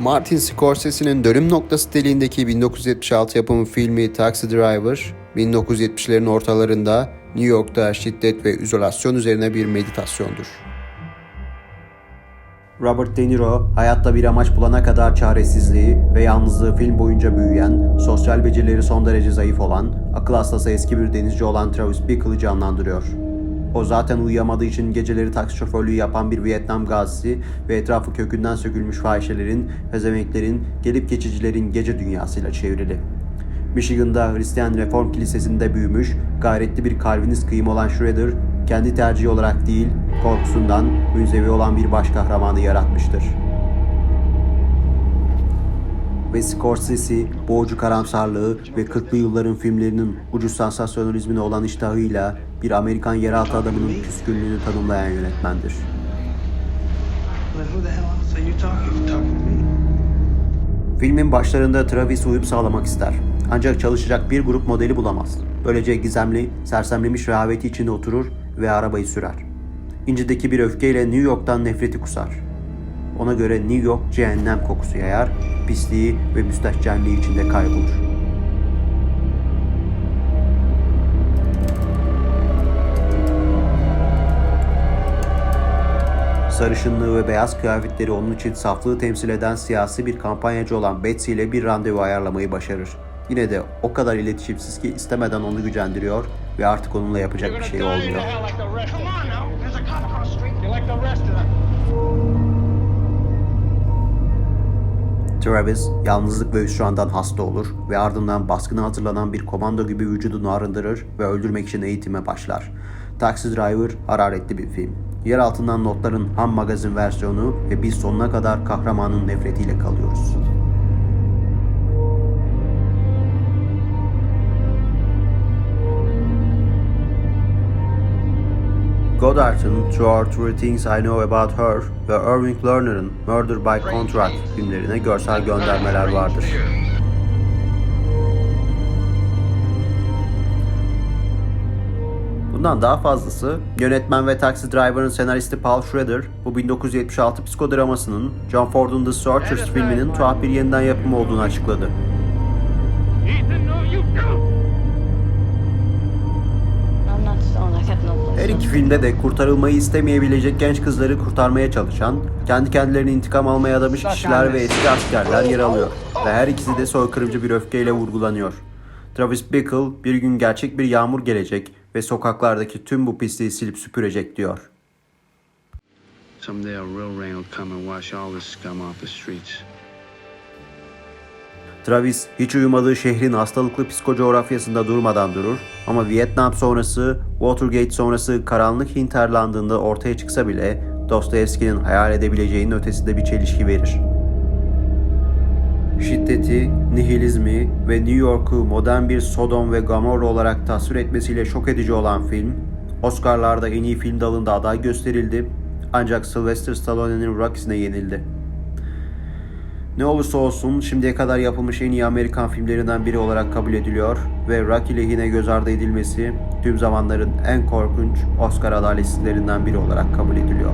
Martin Scorsese'nin dönüm noktası niteliğindeki 1976 yapımı filmi Taxi Driver, 1970'lerin ortalarında New York'ta şiddet ve izolasyon üzerine bir meditasyondur. Robert De Niro, hayatta bir amaç bulana kadar çaresizliği ve yalnızlığı film boyunca büyüyen, sosyal becerileri son derece zayıf olan, akıl hastası eski bir denizci olan Travis Bickle'ı canlandırıyor. O zaten uyuyamadığı için geceleri taksi şoförlüğü yapan bir Vietnam gazisi ve etrafı kökünden sökülmüş fahişelerin, pezemeklerin, gelip geçicilerin gece dünyasıyla çevrili. Michigan'da Hristiyan Reform Kilisesi'nde büyümüş, gayretli bir Calvinist kıyım olan Shredder, kendi tercihi olarak değil, korkusundan münzevi olan bir baş kahramanı yaratmıştır. Ve Scorsese, boğucu karamsarlığı ve 40'lı yılların filmlerinin ucuz sansasyonalizmine olan iştahıyla bir Amerikan yeraltı adamının küskünlüğünü tanımlayan yönetmendir. Filmin başlarında Travis uyum sağlamak ister. Ancak çalışacak bir grup modeli bulamaz. Böylece gizemli, sersemlemiş rehaveti içinde oturur ve arabayı sürer. İncideki bir öfkeyle New York'tan nefreti kusar. Ona göre New York cehennem kokusu yayar, pisliği ve müstehcenliği içinde kaybolur. Sarışınlığı ve beyaz kıyafetleri onun için saflığı temsil eden siyasi bir kampanyacı olan Betsy ile bir randevu ayarlamayı başarır. Yine de o kadar iletişimsiz ki istemeden onu gücendiriyor ve artık onunla yapacak bir şey olmuyor. Travis, yalnızlık ve hüsrandan hasta olur ve ardından baskına hazırlanan bir komando gibi vücudunu arındırır ve öldürmek için eğitime başlar. Taxi Driver, hararetli bir film. Yer altından notların ham magazin versiyonu ve biz sonuna kadar kahramanın nefretiyle kalıyoruz. Goddard'ın Throughout Three Things I Know About Her ve Irving Lerner'ın Murder by Contract filmlerine görsel göndermeler vardır. Bundan daha fazlası, yönetmen ve Taxi Driver'ın senaristi Paul Schrader, bu 1976 psikodramasının John Ford'un The Searchers filminin tuhaf bir yeniden yapımı olduğunu açıkladı. Her iki filmde de kurtarılmayı istemeyebilecek genç kızları kurtarmaya çalışan, kendi kendilerine intikam almaya adamış kişiler ve eski askerler yer alıyor ve her ikisi de soykırımcı bir öfkeyle vurgulanıyor. Travis Bickle, bir gün gerçek bir yağmur gelecek ve sokaklardaki tüm bu pisliği silip süpürecek diyor. Travis, hiç uyumadığı şehrin hastalıklı psikocoğrafyasında durmadan durur ama Vietnam sonrası, Watergate sonrası karanlık hinterlandında ortaya çıksa bile Dostoyevski'nin hayal edebileceğinin ötesinde bir çelişki verir. Şiddeti, nihilizmi ve New York'u modern bir Sodom ve Gomorra olarak tasvir etmesiyle şok edici olan film, Oscar'larda en iyi film dalında aday gösterildi ancak Sylvester Stallone'nin Rocky'sine yenildi. Ne olursa olsun şimdiye kadar yapılmış en iyi Amerikan filmlerinden biri olarak kabul ediliyor ve Rocky lehine göz ardı edilmesi tüm zamanların en korkunç Oscar adaletsizlerinden biri olarak kabul ediliyor.